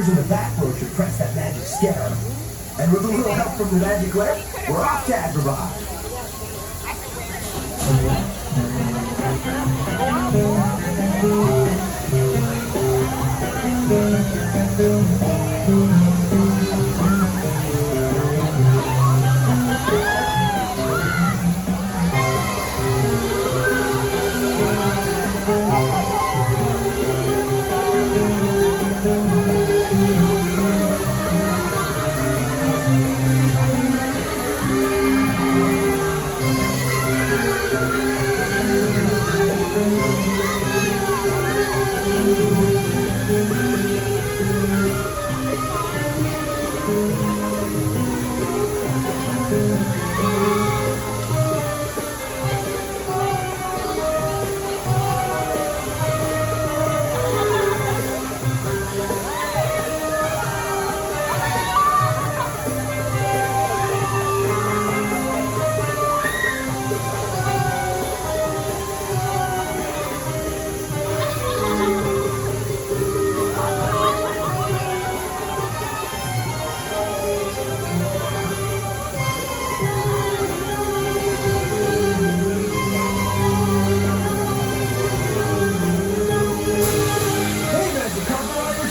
riders in the back row should press that magic scarab. And with a little help from the magic lamp, we're off to Adventureland.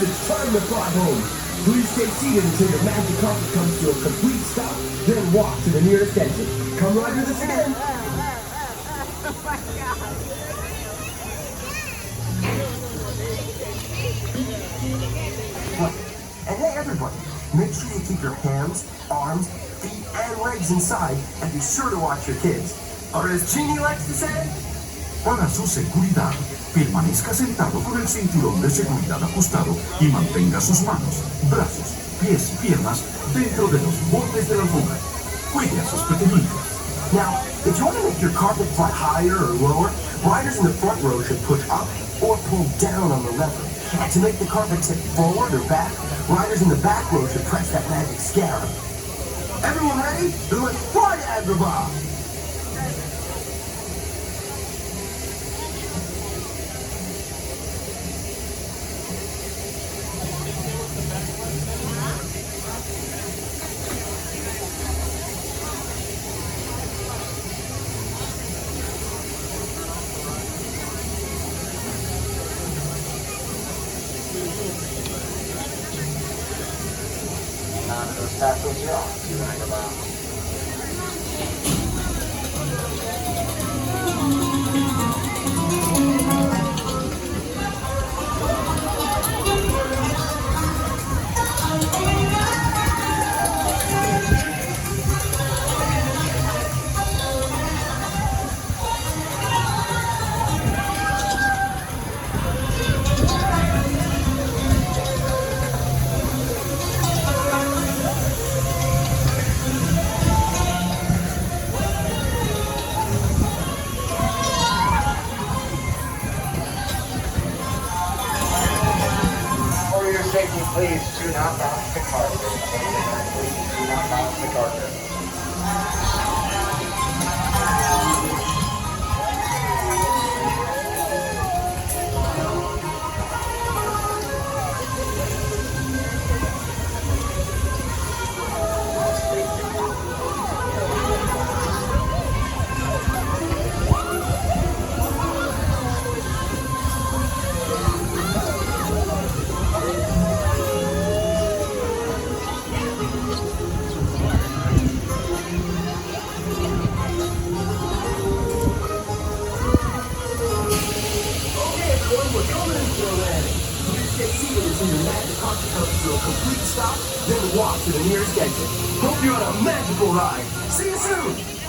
It's time to fly home. Please stay seated until your magic carpet comes to a complete stop, then walk to the nearest exit. Come ride with us again. Oh my God. And hey everybody, make sure you keep your hands, arms, feet, and legs inside, and be sure to watch your kids. Or as Genie likes to say, para su seguridad, permanezca sentado con el cinturón de seguridad ajustado y mantenga sus manos, brazos, pies y piernas dentro de los bordes de la alfombra. Cuide a sus pequeñitos. Now, if you want to make your carpet fly higher or lower, riders in the front row should push up or pull down on the lever. To make the carpet tip forward or back, riders in the back row should press that magic scarab. Everyone ready? Then let's fly to Adventureland! Safety, please do not bounce the carpet. Please do not bounce the carpet. We're coming into Aladdin. Please stay seated until your magic carpet comes to a complete stop, then walk to the nearest exit. Hope you're on a magical ride. See you soon!